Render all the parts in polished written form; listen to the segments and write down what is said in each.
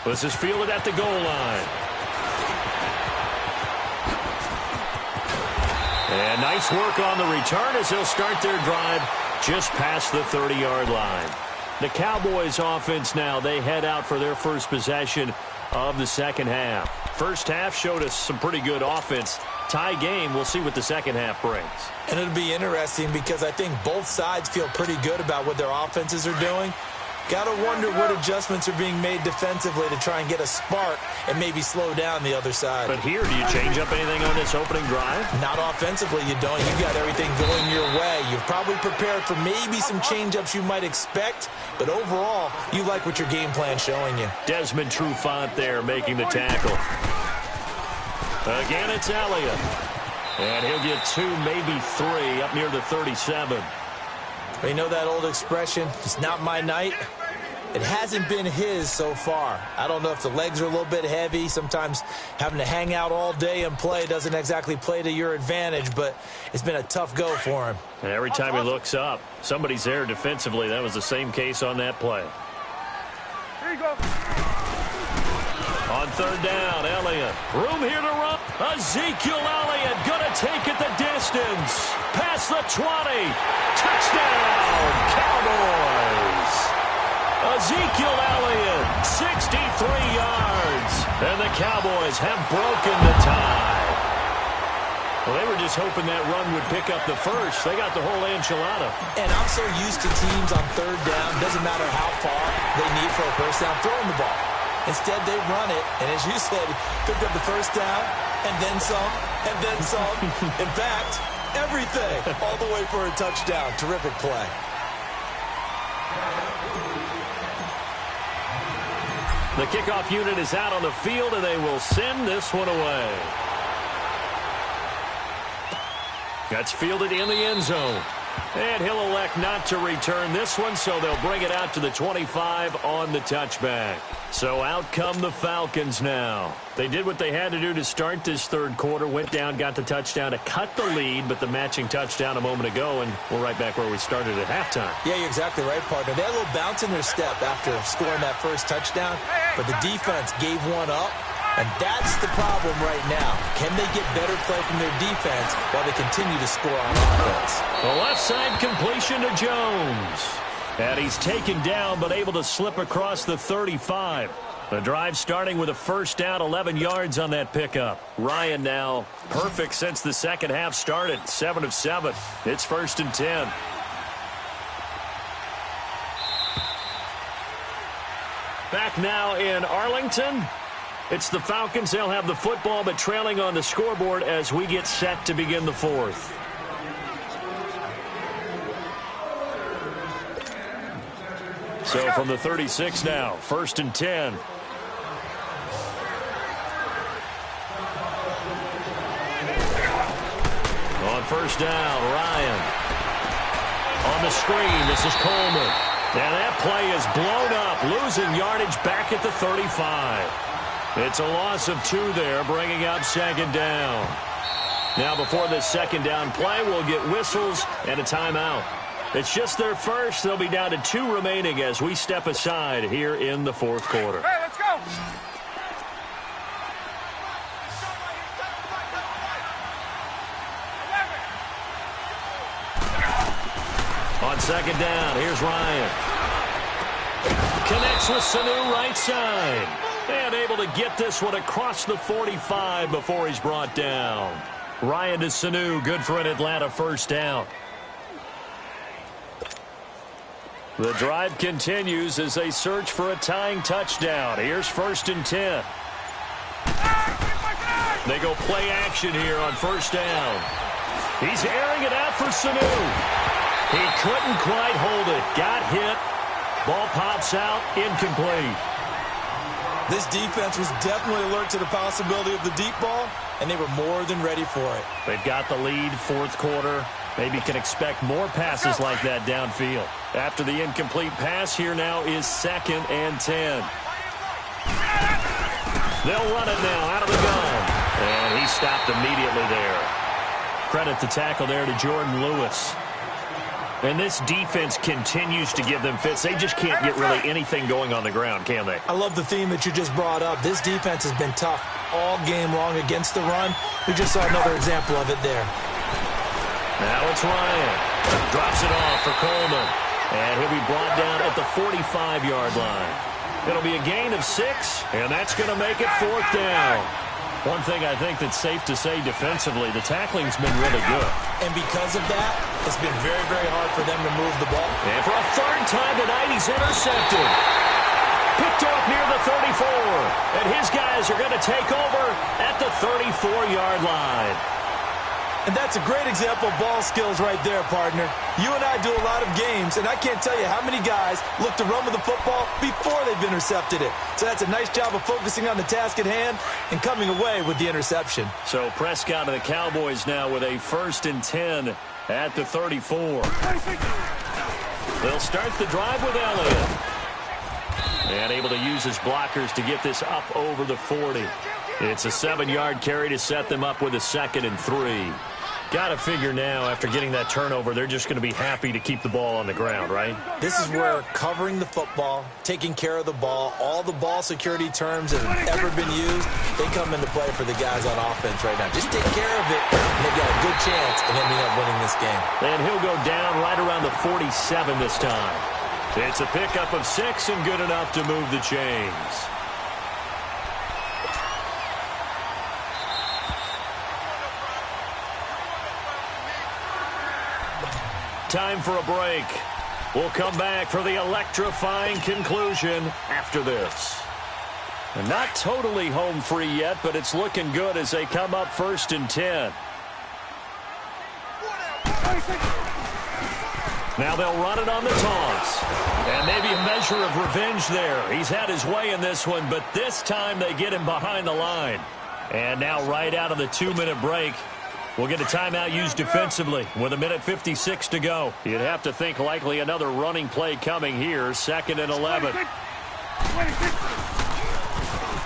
This is fielded at the goal line. And nice work on the return as they'll start their drive just past the 30-yard line. The Cowboys offense now, they head out for their first possession of the second half. First half showed us some pretty good offense. Tie game, we'll see what the second half brings. And it'll be interesting because I think both sides feel pretty good about what their offenses are doing. Got to wonder what adjustments are being made defensively to try and get a spark and maybe slow down the other side. But here, do you change up anything on this opening drive? Not offensively, you don't. You've got everything going your way. You've probably prepared for maybe some change-ups you might expect, but overall, you like what your game plan's showing you. Desmond Trufant there making the tackle. Again, it's Elliott. And he'll get 2, maybe 3 up near the 37. You know that old expression, it's not my night? It hasn't been his so far. I don't know if the legs are a little bit heavy. Sometimes having to hang out all day and play doesn't exactly play to your advantage, but it's been a tough go for him. And every time he looks up, somebody's there defensively. That was the same case on that play. Here you go. On third down, Elliott. Room here to run. Ezekiel Elliott going to take it the distance. Past the 20. Touchdown, Cowboys. Ezekiel Elliott, 63 yards. And the Cowboys have broken the tie. Well, they were just hoping that run would pick up the first. They got the whole enchilada. And I'm so used to teams on third down, doesn't matter how far they need for a first down, throwing the ball. Instead, they run it, and as you said, picked up the first down, and then some, and then some. In fact, everything, all the way for a touchdown. Terrific play. The kickoff unit is out on the field, and they will send this one away. That's fielded in the end zone. And he'll elect not to return this one, so they'll bring it out to the 25 on the touchback. So out come the Falcons now. They did what they had to do to start this third quarter, went down, got the touchdown to cut the lead, but the matching touchdown a moment ago, and we're right back where we started at halftime. Yeah, you're exactly right, partner. They had a little bounce in their step after scoring that first touchdown, but the defense gave one up. And that's the problem right now. Can they get better play from their defense while they continue to score on offense? The left side completion to Jones. And he's taken down but able to slip across the 35. The drive starting with a first down, 11 yards on that pickup. Ryan now perfect since the second half started, 7 of 7. It's 1st and 10. Back now in Arlington. It's the Falcons. They'll have the football, but trailing on the scoreboard as we get set to begin the fourth. So from the 36 now, 1st and 10. On first down, Ryan. On the screen, this is Coleman. And that play is blown up, losing yardage back at the 35. It's a loss of 2 there, bringing up second down. Now before this second down play, we'll get whistles and a timeout. It's just their first. They'll be down to 2 remaining as we step aside here in the fourth quarter. Hey, let's go. On second down, here's Ryan. Connects with Sanu right side. And able to get this one across the 45 before he's brought down. Ryan to Sanu, good for an Atlanta first down. The drive continues as they search for a tying touchdown. Here's 1st and 10. They go play action here on first down. He's airing it out for Sanu. He couldn't quite hold it. Got hit. Ball pops out, incomplete. This defense was definitely alert to the possibility of the deep ball, and they were more than ready for it. They've got the lead, fourth quarter. Maybe can expect more passes like that downfield. After the incomplete pass, here now is 2nd and 10. They'll run it now out of the gun. And he stopped immediately there. Credit the tackle there to Jordan Lewis. And this defense continues to give them fits. They just can't get really anything going on the ground, can they? I love the theme that you just brought up. This defense has been tough all game long against the run. We just saw another example of it there. Now it's Ryan. Drops it off for Coleman. And he'll be brought down at the 45-yard line. It'll be a gain of 6, and that's going to make it 4th down. One thing I think that's safe to say defensively, the tackling's been really good. And because of that, it's been very, very hard for them to move the ball. And for a 3rd time tonight, he's intercepted. Picked off near the 34. And his guys are going to take over at the 34-yard line. And that's a great example of ball skills right there, partner. You and I do a lot of games, and I can't tell you how many guys look to run with the football before they've intercepted it. So that's a nice job of focusing on the task at hand and coming away with the interception. So Prescott and the Cowboys now with a 1st and 10 at the 34. They'll start the drive with Elliott. And able to use his blockers to get this up over the 40. It's a 7-yard carry to set them up with a 2nd and 3. Got to figure now, after getting that turnover, they're just going to be happy to keep the ball on the ground, right? This is where covering the football, taking care of the ball, all the ball security terms that have ever been used, they come into play for the guys on offense right now. Just take care of it, and they've got a good chance of ending up winning this game. And he'll go down right around the 47 this time. It's a pickup of 6 and good enough to move the chains. Time for a break. We'll come back for the electrifying conclusion after this. And not totally home free yet, but it's looking good as they come up 1st and 10. Now they'll run it on the toss. And maybe a measure of revenge there. He's had his way in this one, but this time they get him behind the line. And now right out of the 2-minute break, we'll get a timeout used defensively with 1:56 to go. You'd have to think likely another running play coming here. 2nd and 11.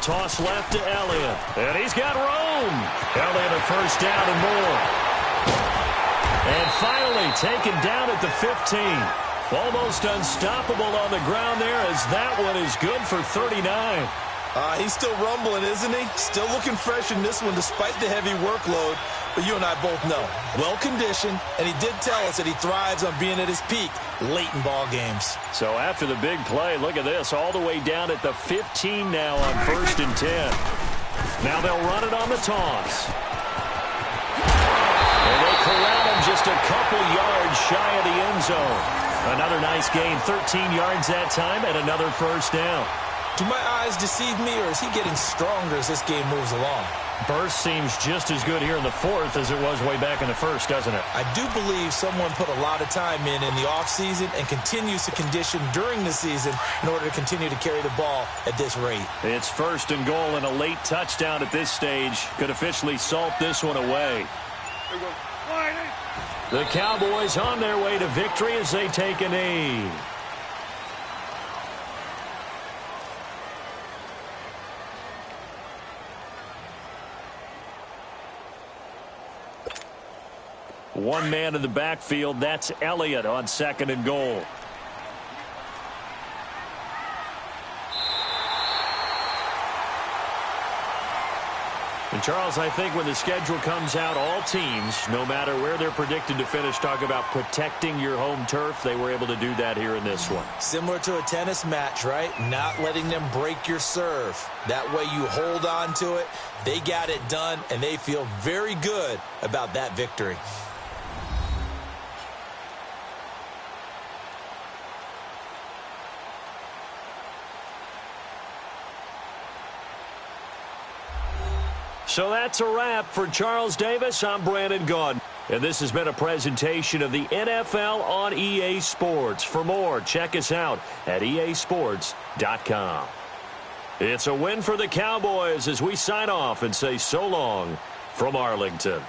Toss left to Elliott. And he's got room. Elliott a 1st down and more. And finally taken down at the 15. Almost unstoppable on the ground there as that one is good for 39. He's still rumbling, isn't he? Still looking fresh in this one despite the heavy workload. But you and I both know, well-conditioned, and he did tell us that he thrives on being at his peak late in ball games. So after the big play, look at this, all the way down at the 15 now on 1st and 10. Now they'll run it on the toss. And they corral him just a couple yards shy of the end zone. Another nice gain, 13 yards that time, and another 1st down. Do my eyes deceive me, or is he getting stronger as this game moves along? Burst seems just as good here in the 4th as it was way back in the 1st, doesn't it? I do believe someone put a lot of time in the offseason and continues to condition during the season in order to continue to carry the ball at this rate. It's 1st and goal, and a late touchdown at this stage could officially salt this one away. The Cowboys on their way to victory as they take a knee. One man in the backfield, that's Elliott on 2nd and goal. And Charles, I think when the schedule comes out, all teams, no matter where they're predicted to finish, talk about protecting your home turf. They were able to do that here in this one. Similar to a tennis match, right? Not letting them break your serve. That way you hold on to it. They got it done, and they feel very good about that victory. So that's a wrap for Charles Davis. I'm Brandon Gaudin. And this has been a presentation of the NFL on EA Sports. For more, check us out at easports.com. It's a win for the Cowboys as we sign off and say so long from Arlington.